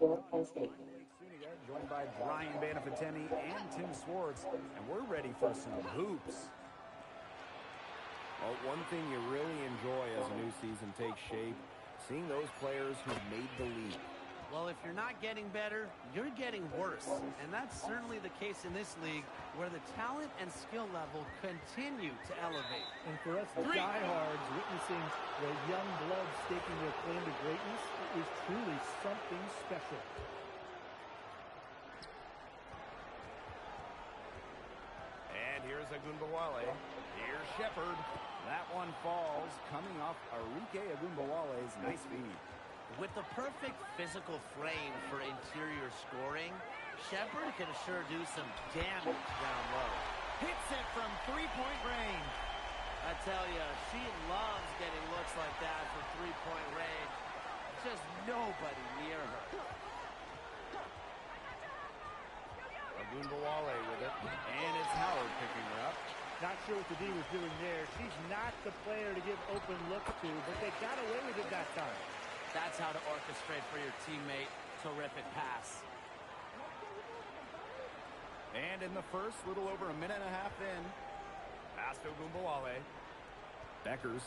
Joined by Brian Banafatemi and Tim Swartz, and we're ready for some hoops. Well, one thing you really enjoy as a new season takes shape, seeing those players who made the leap. Well, if you're not getting better, you're getting worse. And that's certainly the case in this league, where the talent and skill level continue to elevate. And for us diehards, witnessing the young blood staking their claim to greatness, it is truly something special. And here's Agunbowale. Here's Shepard. That one falls, coming off Arike Agunbowale's nice feed. With the perfect physical frame for interior scoring, Shepard can sure do some damage down low. Hits it from three-point range. I tell you, she loves getting looks like that from three-point range. Just nobody near her. Agunbowale with it. And it's Howard picking her up. Not sure what the D was doing there. She's not the player to give open looks to, but they got away with it that time. That's how to orchestrate for your teammate. Terrific pass. And in the first, little over a minute and a half in. Pass to Agunbowale. Beckers.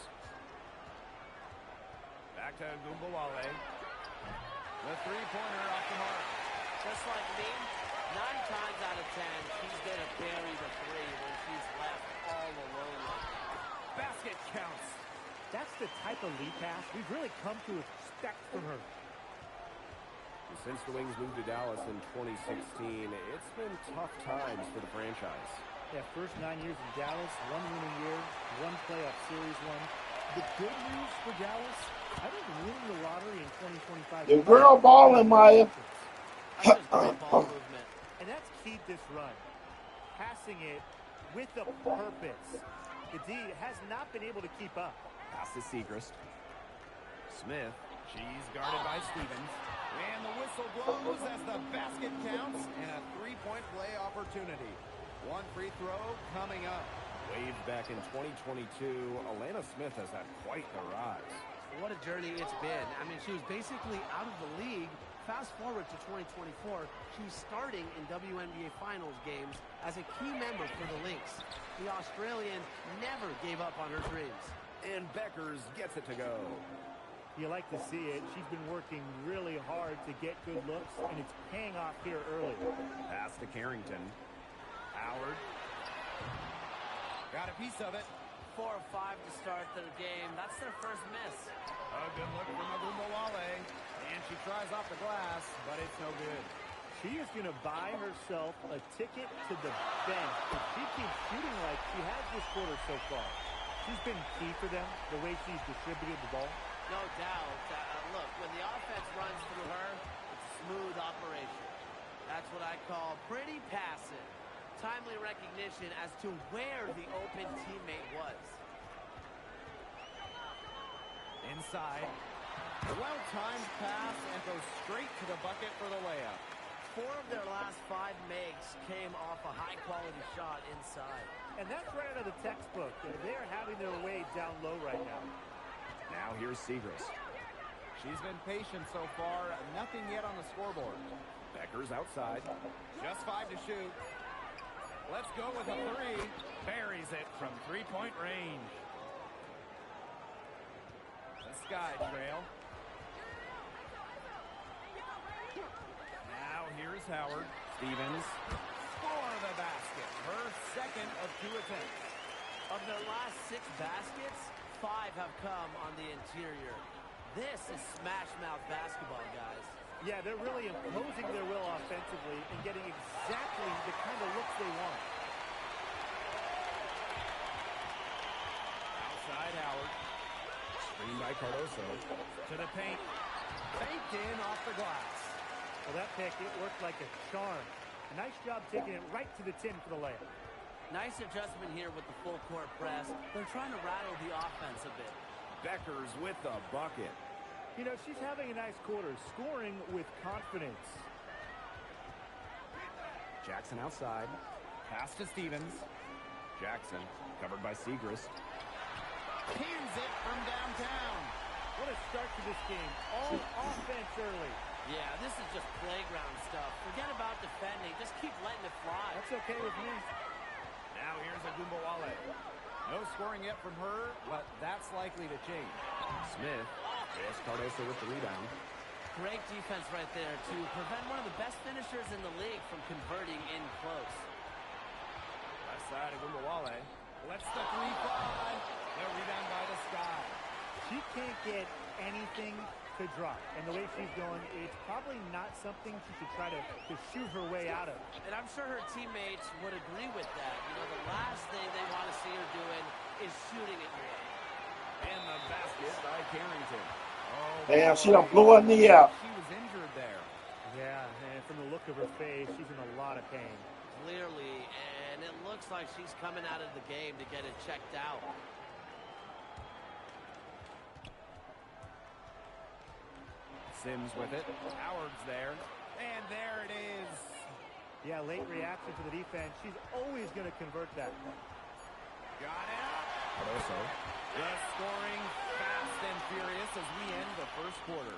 Back to Agunbowale. The three-pointer off the mark. Just like me, 9 times out of 10, she's going to bury the three when she's left all alone. Basket counts. That's the type of lead pass we've really come to expect from her. Since the Wings moved to Dallas in 2016, it's been tough times for the franchise. Yeah, first 9 years in Dallas, 1 winning year, 1 playoff series won. The good news for Dallas, I think winning the lottery in 2025. The girl balling, Maya. And that's keyed this run. Passing it with a purpose. The D has not been able to keep up. Pass to Segrist. Smith. She's guarded by Stevens. And the whistle blows as the basket counts and a three-point play opportunity. 1 free throw coming up. Waved back in 2022, Alana Smith has had quite the rise. What a journey it's been. I mean, she was basically out of the league. Fast forward to 2024, she's starting in WNBA Finals games as a key member for the Lynx. The Australian never gave up on her dreams. And Beckers gets it to go. You like to see it. She's been working really hard to get good looks, and it's paying off here early. Pass to Carrington. Howard. Got a piece of it. 4 or 5 to start their game. That's their first miss. A good look from Agunbowale. And she tries off the glass, but it's no good. She is going to buy herself a ticket to the bench if she keeps shooting like she has this quarter so far. She's been key for them, the way she's distributed the ball. No doubt. Look, when the offense runs through her, it's a smooth operation. That's what I call pretty passive. Timely recognition as to where the open teammate was. Inside. Well-timed pass and goes straight to the bucket for the layup. 4 of their last 5 makes came off a high-quality shot inside. And that's right out of the textbook. They're having their way down low right now. Now here's Segrist. She's been patient so far. Nothing yet on the scoreboard. Beckers outside. Just 5 to shoot. Let's go with a 3. Buries it from three-point range. The Sky Trail. Now here's Howard. Stevens. For the basket. Her second of 2 attempts. Of their last 6 baskets, 5 have come on the interior. This is smash-mouth basketball, guys. Yeah, they're really imposing their will offensively and getting exactly the kind of looks they want. Outside Howard. Screen by Cardoso. To the paint. Banked in off the glass. Well, that pick, it worked like a charm. Nice job taking it right to the tin for the layup. Nice adjustment here with the full court press. They're trying to rattle the offense a bit. Beckers with the bucket. You know, she's having a nice quarter, scoring with confidence. Jackson outside. Pass to Stevens. Jackson covered by Segrist. Pins it from downtown. What a start to this game. All offense early. Yeah, this is just playground stuff. Forget about defending. Just keep letting it fly. That's okay with me. Now here's Agumbawale. No scoring yet from her, but that's likely to change. Smith. Yes, Cardoso with the rebound. Great defense right there to prevent one of the best finishers in the league from converting in close. Left side of Agumbawale. Lets the three fly. The rebound by the Sky. She can't get anything to drop. And the way she's going, it's probably not something she should try to shoot her way out of. And I'm sure her teammates would agree with that. You know, the last thing they want to see her doing is shooting it away. And the basket by Carrington. Oh, Damn, she done blew her knee out. She was injured there. Yeah, and from the look of her face, she's in a lot of pain. Clearly, and it looks like she's coming out of the game to get it checked out. Sims with it. Howard's there. And there it is. Yeah, late reaction to the defense. She's always going to convert that. Got it up. Cardoso. The scoring fast and furious as we end the first quarter.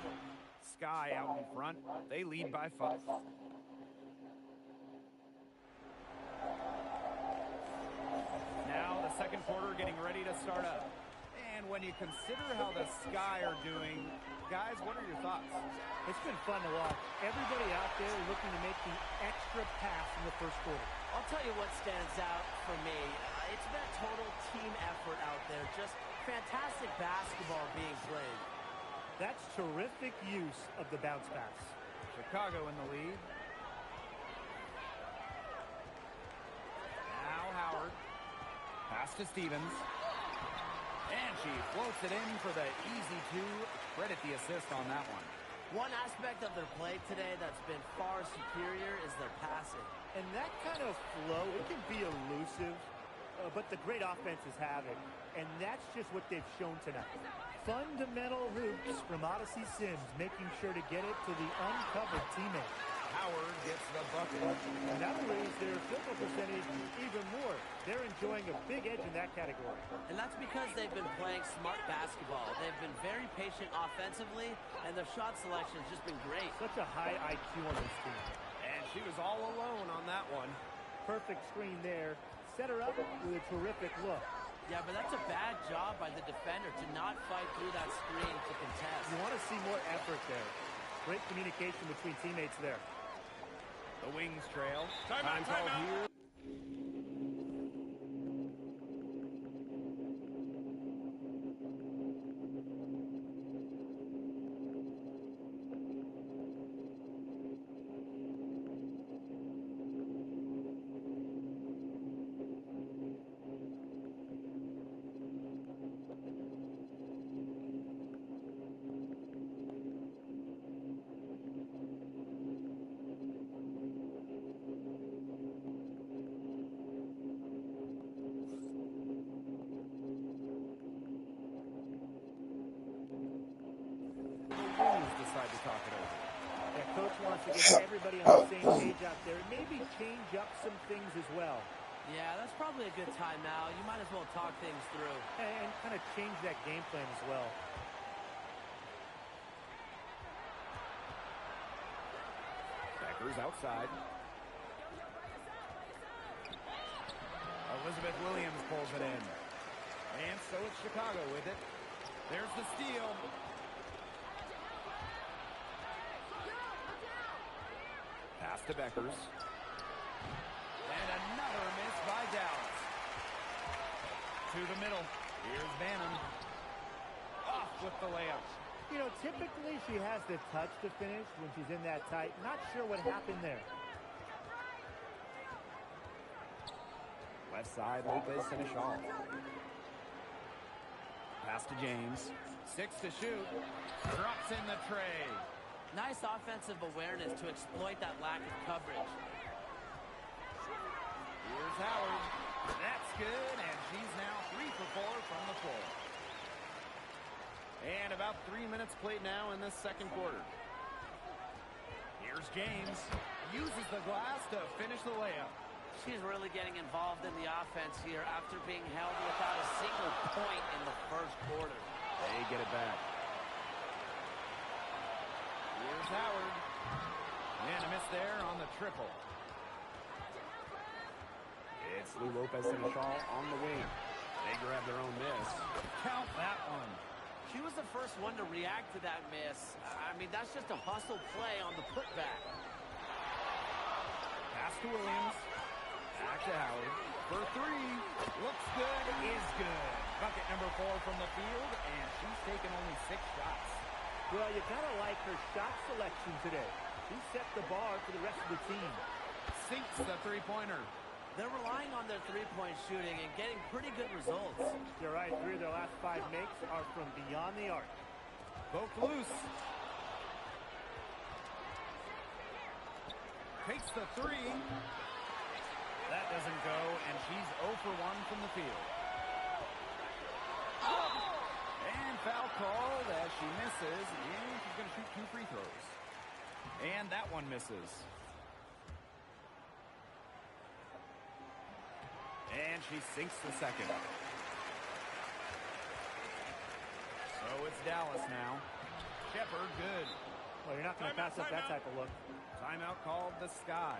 Sky out in front. They lead by 5. Now the second quarter getting ready to start up. And when you consider how the Sky are doing, guys, what are your thoughts? It's been fun to watch. Everybody out there looking to make the extra pass in the first quarter. I'll tell you what stands out for me. It's been a total team effort out there. Just fantastic basketball being played. That's terrific use of the bounce pass. Chicago in the lead. Now Howard. Pass to Stevens. And she floats it in for the easy two. Credit the assist on that one. One aspect of their play today that's been far superior is their passing. And that kind of flow, it can be elusive, but the great offenses have it. And that's just what they've shown tonight. Fundamental hoops from Odyssey Sims, making sure to get it to the uncovered teammate. Howard gets the bucket. And that'll raise their field goal percentage even more. They're enjoying a big edge in that category. And that's because they've been playing smart basketball. They've been very patient offensively, and their shot selection's just been great. Such a high IQ on this team. And she was all alone on that one. Perfect screen there. Set her up with a terrific look. Yeah, but that's a bad job by the defender to not fight through that screen to contest. You want to see more effort there. Great communication between teammates there. The Wings trail. Time called here. Decide to talk it over. Yeah, coach wants to get everybody on the same page out there and maybe change up some things as well. Yeah, that's probably a good time now. You might as well talk things through. And kind of change that game plan as well. Becker's outside. Elizabeth Williams pulls it in. And so it's Chicago with it. There's the steal. Pass to Beckers. And another miss by Dallas. To the middle. Here's Bannon. Off with the layup. You know, typically she has the touch to finish when she's in that tight. Not sure what happened there. Left side, Lopez finish off. Pass to James. 6 to shoot. Drops in the tray. Nice offensive awareness to exploit that lack of coverage. Here's Howard. That's good, and she's now 3 for 4 from the floor. And about 3 minutes played now in this second quarter. Here's James. Uses the glass to finish the layup. She's really getting involved in the offense here after being held without a single point in the first quarter. They get it back. Here's Howard. there on the triple. It's Lou Lopez Seneschal on the wing. They grab their own miss. Count that one. She was the first one to react to that miss. I mean, that's just a hustle play on the putback. Pass to Williams. Back to Howard. For three. Looks good. Is good. Bucket number 4 from the field, and she's taken only 6 shots. Well, you gotta like her shot selection today. She set the bar for the rest of the team. Sinks the three-pointer. They're relying on their three-point shooting and getting pretty good results. You're right. 3 of their last 5 makes are from beyond the arc. Poked loose. Takes the 3. That doesn't go, and she's 0 for 1 from the field. And foul called as she misses, and she's going to shoot 2 free throws. And that one misses. And she sinks the second. So it's Dallas now. Shepard, good. Well, you're not going to pass up that type of look. Timeout called the Sky.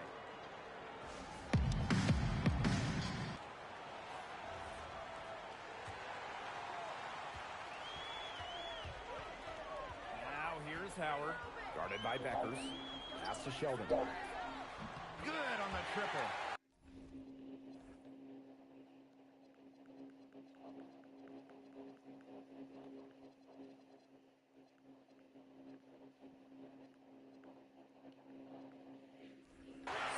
Now here's Howard. Guarded by Beckers. Pass to Sheldon. Good on the triple.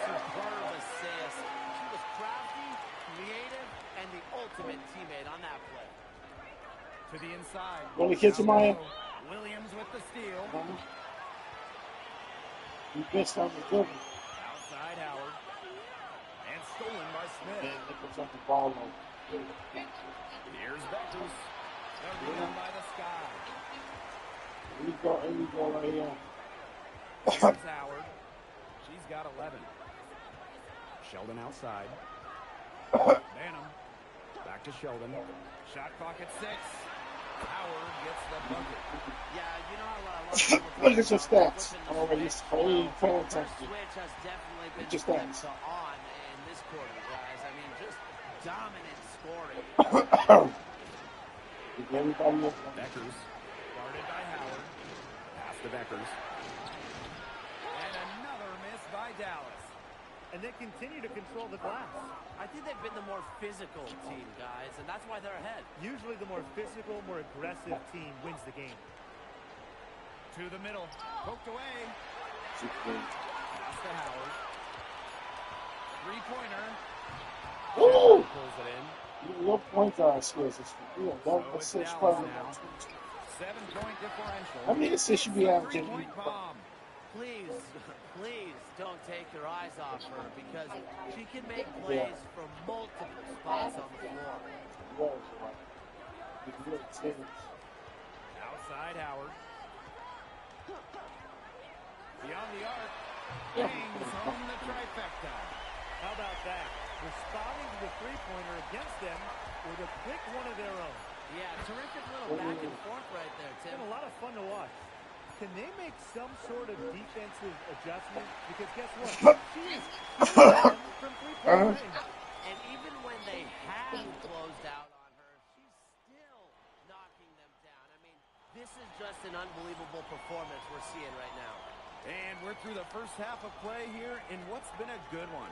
Superb assist. She was crafty, creative, and the ultimate teammate on that play. To the inside. Only kids of mine. Williams with the steal. You missed on the dribble. Outside Howard. And stolen by Smith. And Nichols on the ball though. Here's Beckers. The rebound by the Sky. Here you go right here. Here's Howard. She's got 11. Sheldon outside. Banham. Back to Sheldon. Shot clock at 6. Howard gets the bucket. Yeah, you know how a lot of people Look at talk your about stats. flipping I'm the already switch. paying Her attention. switch has definitely been Just flipped dance. to on in this quarter, guys. I mean, just dominant scoring. Give everybody else. Beckers. Guarded by Howard. Pass to Beckers. And another miss by Dallas. And they continue to control the glass. I think they've been the more physical team, guys, and that's why they're ahead. Usually the more physical, more aggressive team wins the game. To the middle. Poked away. Pass to Howard. Three-pointer. Woo! Pulls it in. Your point guard skills is for real. So That's it's 6 Dallas probably. now. 7 7-point differential. How many assists should be averaging? Three-point bomb. Please, please don't take your eyes off her because she can make plays from multiple spots on the floor. Outside Howard. Beyond the arc. Bangs home the trifecta. How about that? Responding to the three-pointer against them with a quick one of their own. Yeah, terrific little back and forth right there, It's Tim. been a lot of fun to watch. Can they make some sort of defensive adjustment? Because guess what? She is killing them from three-point range. And even when they have closed out on her, she's still knocking them down. I mean, this is just an unbelievable performance we're seeing right now. And we're through the first half of play here in what's been a good one.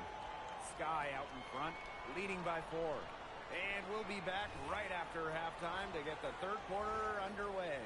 Sky out in front, leading by 4. And we'll be back right after halftime to get the third quarter underway.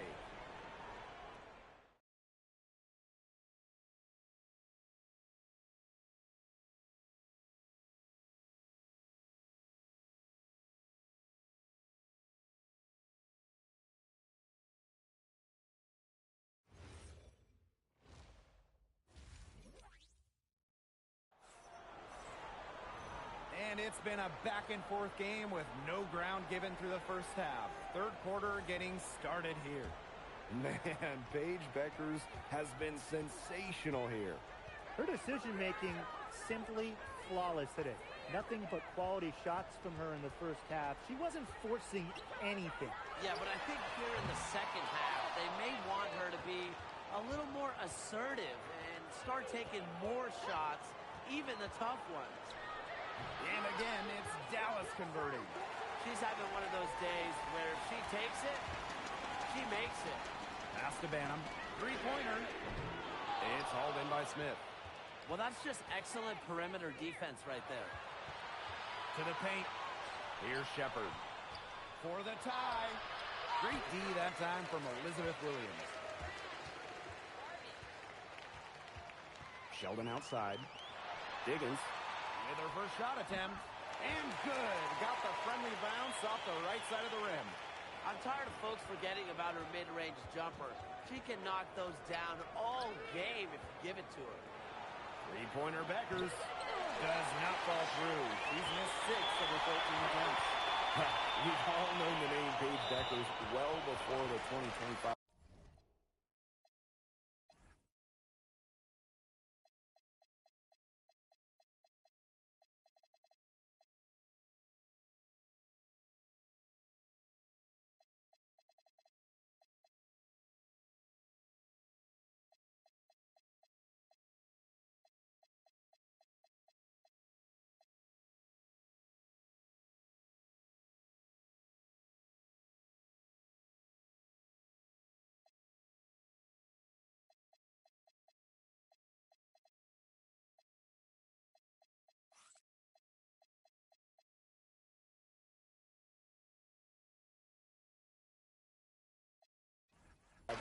And it's been a back-and-forth game with no ground given through the first half. Third quarter getting started here. Man, Paige Beckers has been sensational here. Her decision-making simply flawless today. Nothing but quality shots from her in the first half. She wasn't forcing anything. Yeah, but I think here in the second half, they may want her to be a little more assertive and start start taking more shots, even the tough ones. And again, it's Dallas converting. She's having one of those days where if she takes it, she makes it. Pass to Banham. Three-pointer. It's hauled in by Smith. Well, that's just excellent perimeter defense right there. To the paint. Here's Shepard. For the tie. Great D that time from Elizabeth Williams. Sheldon outside. Diggins with her first shot attempt. And good. Got the friendly bounce off the right side of the rim. I'm tired of folks forgetting about her mid-range jumper. She can knock those down all game if you give it to her. Three-pointer Beckers does not fall through. She's missed 6 of her 14 attempts. We've all known the name Paige Beckers well before the 2025.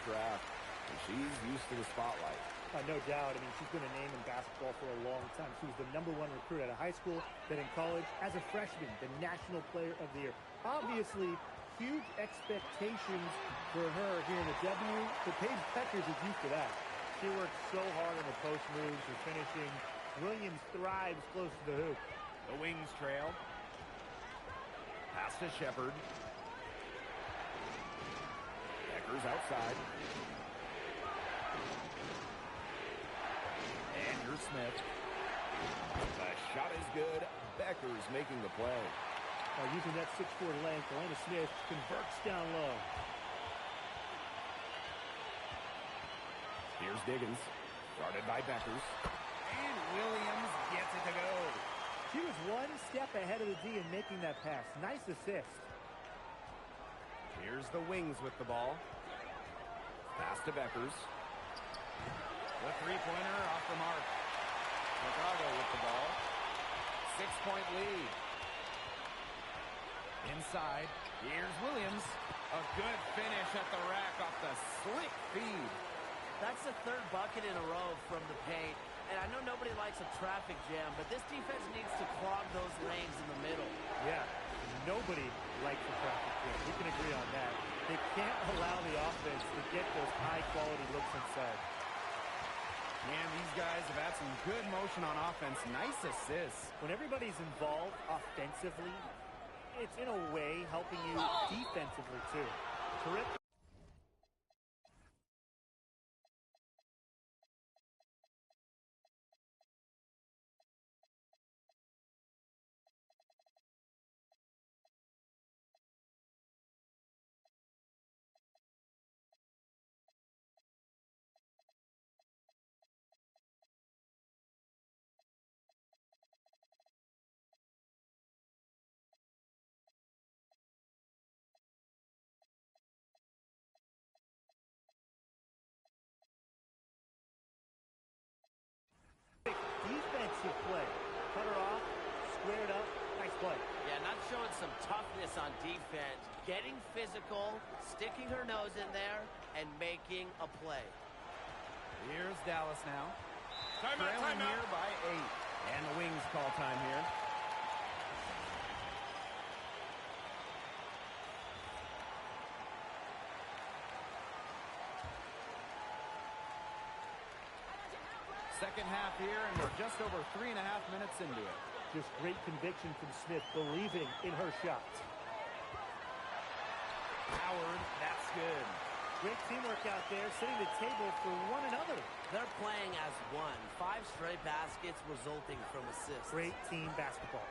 Draft, and she's used to the spotlight. No doubt. I mean, she's been a name in basketball for a long time. She was the #1 recruit out of high school, then in college. As a freshman, the National Player of the Year. Obviously, huge expectations for her here in the W. But Paige Beckers is used to that. She works so hard on the post moves and finishing. Williams thrives close to the hoop. The wings trail. Pass to Shepard. Beckers outside. And here's Smith. The shot is good. Beckers making the play. Using that 6'4" length, Elena Smith converts down low. Here's Diggins. Guarded by Beckers. And Williams gets it to go. She was one step ahead of the D in making that pass. Nice assist. Here's the wings with the ball. Pass to Beckers. The three-pointer off the mark. Chicago with the ball. 6-point lead. Inside. Here's Williams. A good finish at the rack off the slick feed. That's the third bucket in a row from the paint. And I know nobody likes a traffic jam, but this defense needs to clog those lanes in the middle. Yeah, nobody likes a traffic jam. We can agree on that. They can't allow the offense to get those high-quality looks inside. Man, these guys have had some good motion on offense. Nice assists. When everybody's involved offensively, it's in a way helping you defensively, too. Terrific. Defensive play. Cut her off, squared up, nice play. Yeah, not showing some toughness on defense. Getting physical, sticking her nose in there, and making a play. Here's Dallas now. Timeout, Trailing timeout. here by 8. And the wings call time here. Second half here, and we're just over 3.5 minutes into it. Just great conviction from Smith, believing in her shot. Howard, that's good. Great teamwork out there, setting the table for one another. They're playing as one. 5 straight baskets resulting from assists. Great team basketball.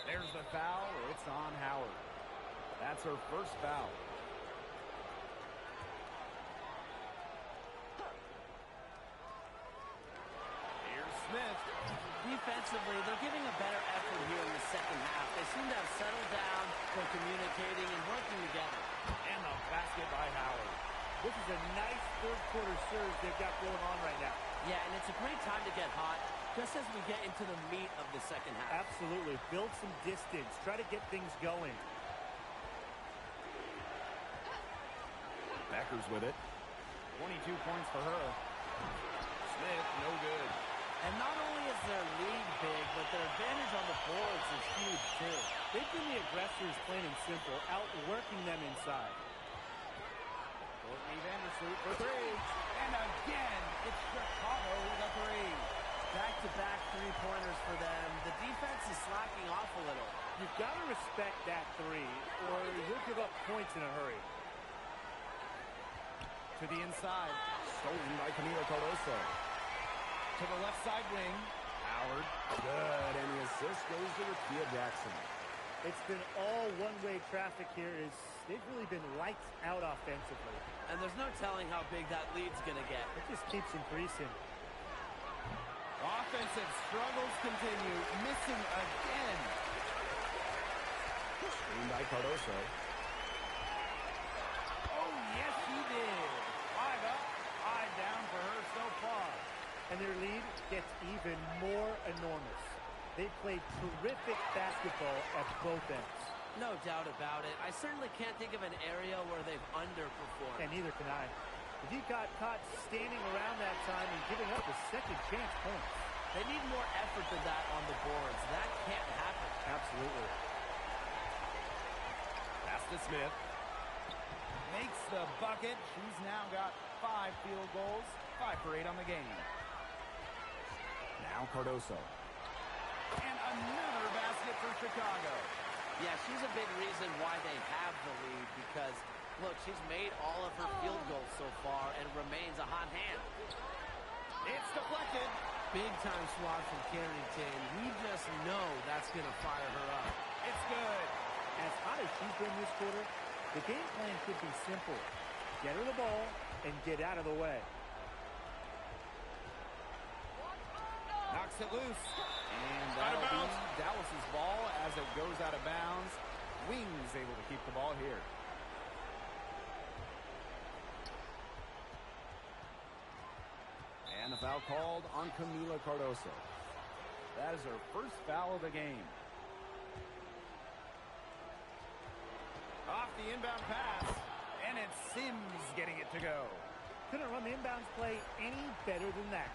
There's the foul. It's on Howard. That's her first foul. Smith. Defensively, they're giving a better effort here in the second half. They seem to have settled down, they're communicating and working together. And the basket by Howard. This is a nice third-quarter surge they've got going on right now. Yeah, and it's a great time to get hot, just as we get into the meat of the second half. Absolutely. Build some distance. Try to get things going. Becker's with it. 22 points for her. Smith, no good. And not only is their lead big, but their advantage on the boards is huge, too. They've been the aggressors, plain and simple, outworking them inside. Courtney Vandersloot for three. And again, it's Chicago with a three. Back-to-back three-pointers for them. The defense is slacking off a little. You've got to respect that three, or you'll give up points in a hurry. To the inside. Stolen by Camila Cardoso. To the left side wing. Howard. Good, and the assist goes to Rickea Jackson. It's been all one-way traffic here. They've really been lights out offensively. And there's no telling how big that lead's going to get. It just keeps increasing. Offensive struggles continue. Missing again. Screen by Cardoso. Oh, yes, she did. 5 up, 5 down for her so far. And their lead gets even more enormous. They played terrific basketball at both ends. No doubt about it. I certainly can't think of an area where they've underperformed. And neither can I. If you got caught standing around that time and giving up a second chance points. They need more effort than that on the boards. That can't happen. Absolutely. Pass to Smith. Makes the bucket. She's now got 5 field goals. 5 for 8 on the game. Now Cardoso. And another basket for Chicago. Yeah, she's a big reason why they have the lead because, look, she's made all of her field goals so far and remains a hot hand. It's deflected. Big-time swat from Carrington. We just know that's going to fire her up. It's good. As hot as she's been this quarter, the game plan could be simple. Get her the ball and get out of the way. Knocks it loose. And that'll be Dallas's ball as it goes out of bounds. Wings able to keep the ball here. And a foul called on Camila Cardoso. That is her first foul of the game. Off the inbound pass. And it's Sims getting it to go. Couldn't run the inbounds play any better than that.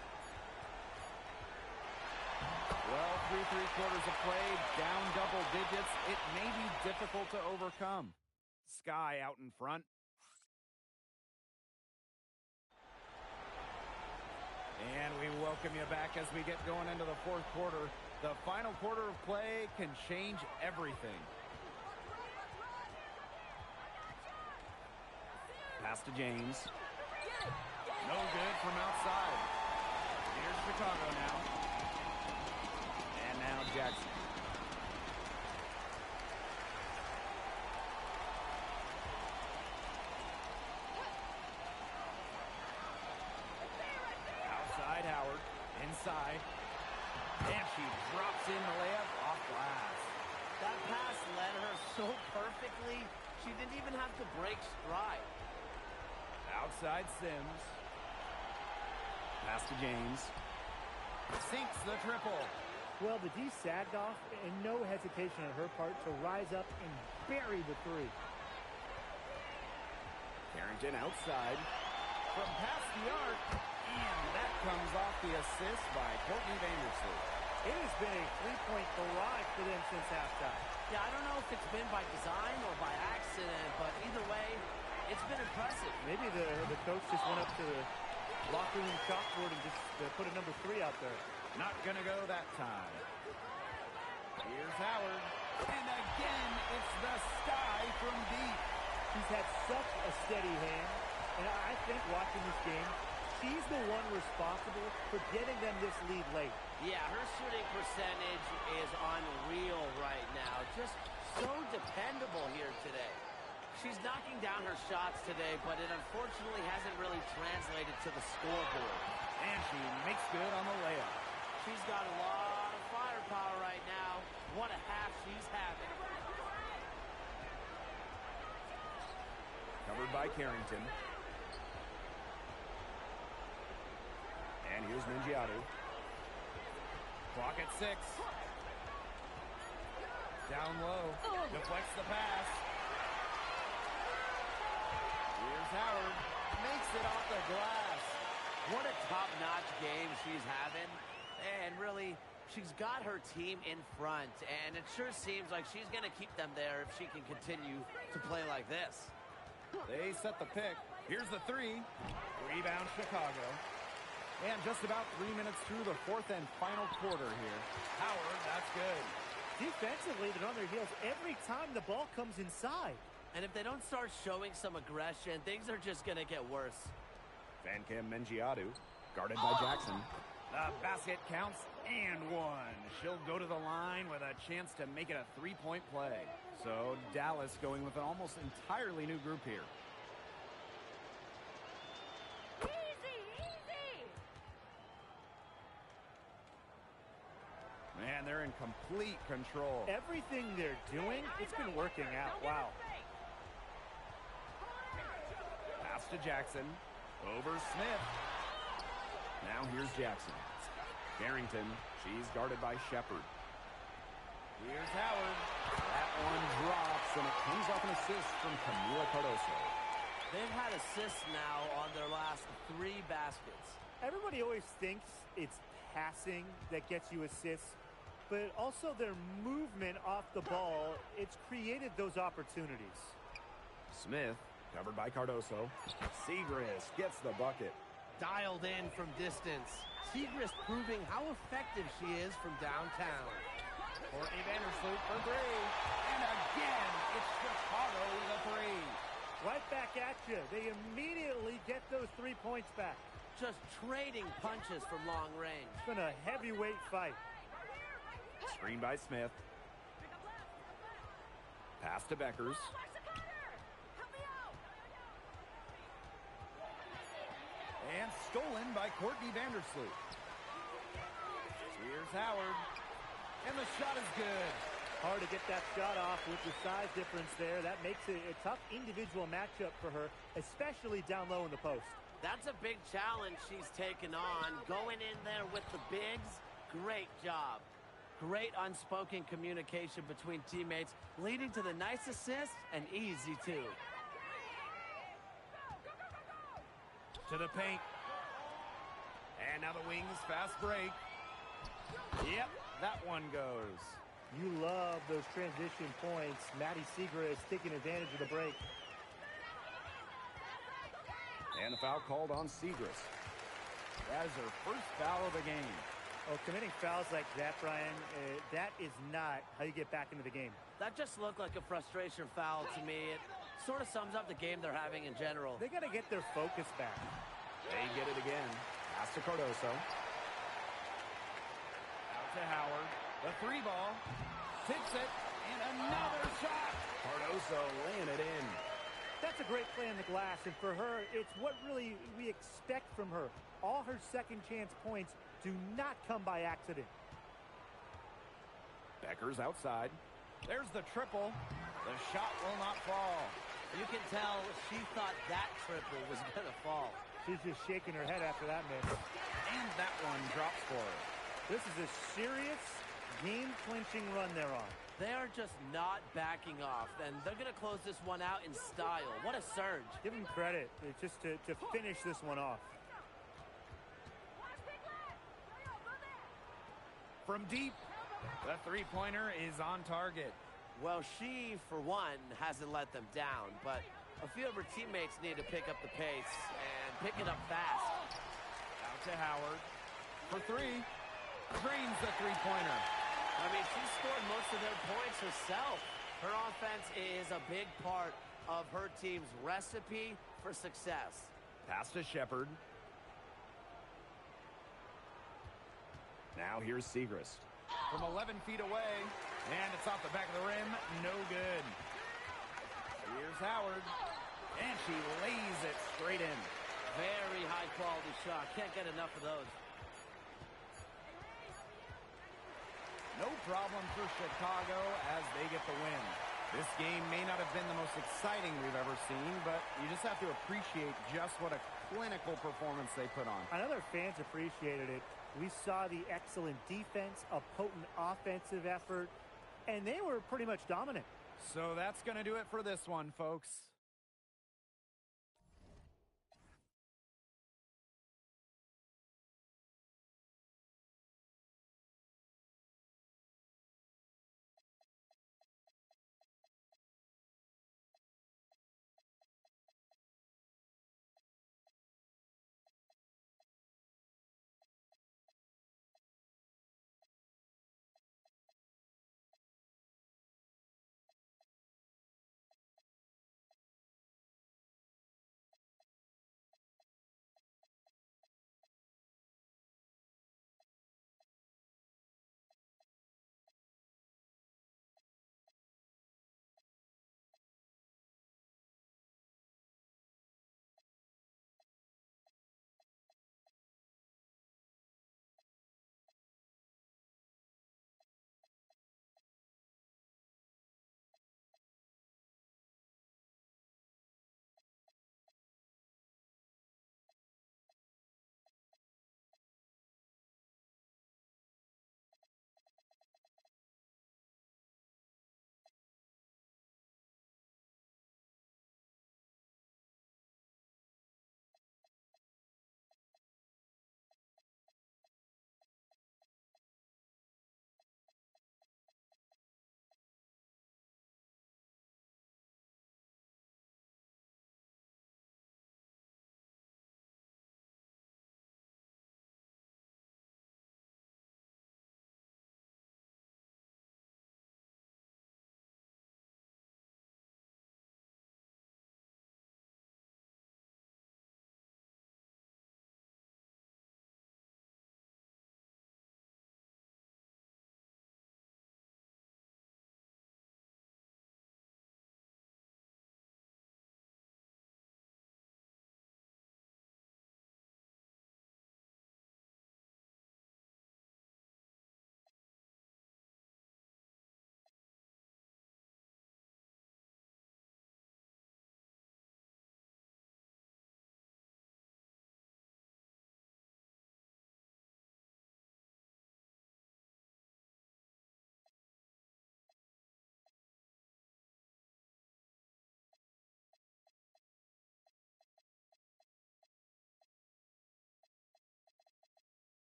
Well, 3 3/4 of play, down double digits. It may be difficult to overcome. Sky out in front. And we welcome you back as we get going into the fourth quarter. The final quarter of play can change everything. Pass to James. No good from outside. Here's Chicago now. And now Jackson. Outside Howard. Inside. And she drops in the layup off glass. That pass led her so perfectly, she didn't even have to break stride. Outside Sims. Pass to James. Sinks the triple. Well, the D sagged off, and no hesitation on her part to rise up and bury the three. Carrington outside. From past the arc. And that comes off the assist by Courtney Vandersloot. It has been a three-point barrage for them since halftime. Yeah, I don't know if it's been by design or by accident, but either way, it's been impressive. Maybe the coach just went up to the locker room chalkboard and just put a number 3 out there. Not gonna go that time. Here's Howard. And again, it's the Sky from deep. She's had such a steady hand, and I think watching this game, she's the one responsible for getting them this lead late. Yeah, her shooting percentage is unreal right now. Just so dependable here today. She's knocking down her shots today, but it unfortunately hasn't really translated to the scoreboard. And she makes good on the layup. She She's got a lot of firepower right now. What a half she's having. Covered by Carrington. And here's Mengiadu. Clock at 6. Down low. Deflects the pass. Here's Howard. Makes it off the glass. What a top-notch game she's having. And really, she's got her team in front. And it sure seems like she's going to keep them there if she can continue to play like this. They set the pick. Here's the 3. Rebound Chicago. And just about 3 minutes through the fourth and final quarter here. Howard, that's good. Defensively, they're on their heels every time the ball comes inside. And if they don't start showing some aggression, things are just going to get worse. Van Cam Mengiadu, guarded by Jackson. The basket counts and one. She'll go to the line with a chance to make it a three-point play. So Dallas going with an almost entirely new group here. Man, they're in complete control. Everything they're doing, it's been working out. Wow. Pass to Jackson. Over Smith. Now here's Jackson. Carrington, she's guarded by Shepard. Here's Howard. That one drops, and it comes off an assist from Camila Cardoso. They've had assists now on their last 3 baskets. Everybody always thinks it's passing that gets you assists, but also their movement off the ball, it's created those opportunities. Smith, covered by Cardoso. Segrist gets the bucket. Dialed in from distance. Segrist proving how effective she is from downtown. Courtney Vandersloot for 3. And again, it's Chicago with a 3. Right back at you. They immediately get those 3 points back. Just trading punches from long range. It's been a heavyweight fight. Screen by Smith. Pass to Beckers. And stolen by Courtney Vandersloot. Here's Howard. And the shot is good. Hard to get that shot off with the size difference there. That makes it a tough individual matchup for her, especially down low in the post. That's a big challenge she's taken on. Going in there with the bigs, great job. Great unspoken communication between teammates, leading to the nice assist and easy too. To the paint. And now the wings, fast break. Yep, that one goes. You love those transition points. Maddie Segrist taking advantage of the break. And the foul called on Segrist. That is her first foul of the game. Oh, committing fouls like that, Brian, that is not how you get back into the game. That just looked like a frustration foul to me. It sort of sums up the game they're having in general. They got to get their focus back. They get it again. Pass to Cardoso. Out to Howard. The 3 ball. Tips it. And another shot. Cardoso laying it in. That's a great play on the glass, and for her, it's what really we expect from her. All her second chance points do not come by accident. Beckers outside. There's the triple. The shot will not fall. You can tell she thought that triple was going to fall. She's just shaking her head after that miss. And that one drops for her. This is a serious game-clinching run they're on. They are just not backing off, and they're going to close this one out in style. What a surge. Give them credit. It's just to finish this one off. From deep, the 3-pointer is on target. Well, she, for one, hasn't let them down, but a few of her teammates need to pick up the pace and pick it up fast. Out to Howard. For 3. Drains the 3-pointer. I mean, she scored most of their points herself. Her offense is a big part of her team's recipe for success. Pass to Shepard. Now here's Segrist. From 11 feet away. And it's off the back of the rim. No good. Here's Howard. And she lays it straight in. Very high-quality shot. Can't get enough of those. No problem for Chicago as they get the win. This game may not have been the most exciting we've ever seen, but you just have to appreciate just what a clinical performance they put on. I know their fans appreciated it. We saw the excellent defense, a potent offensive effort, and they were pretty much dominant. So that's going to do it for this one, folks.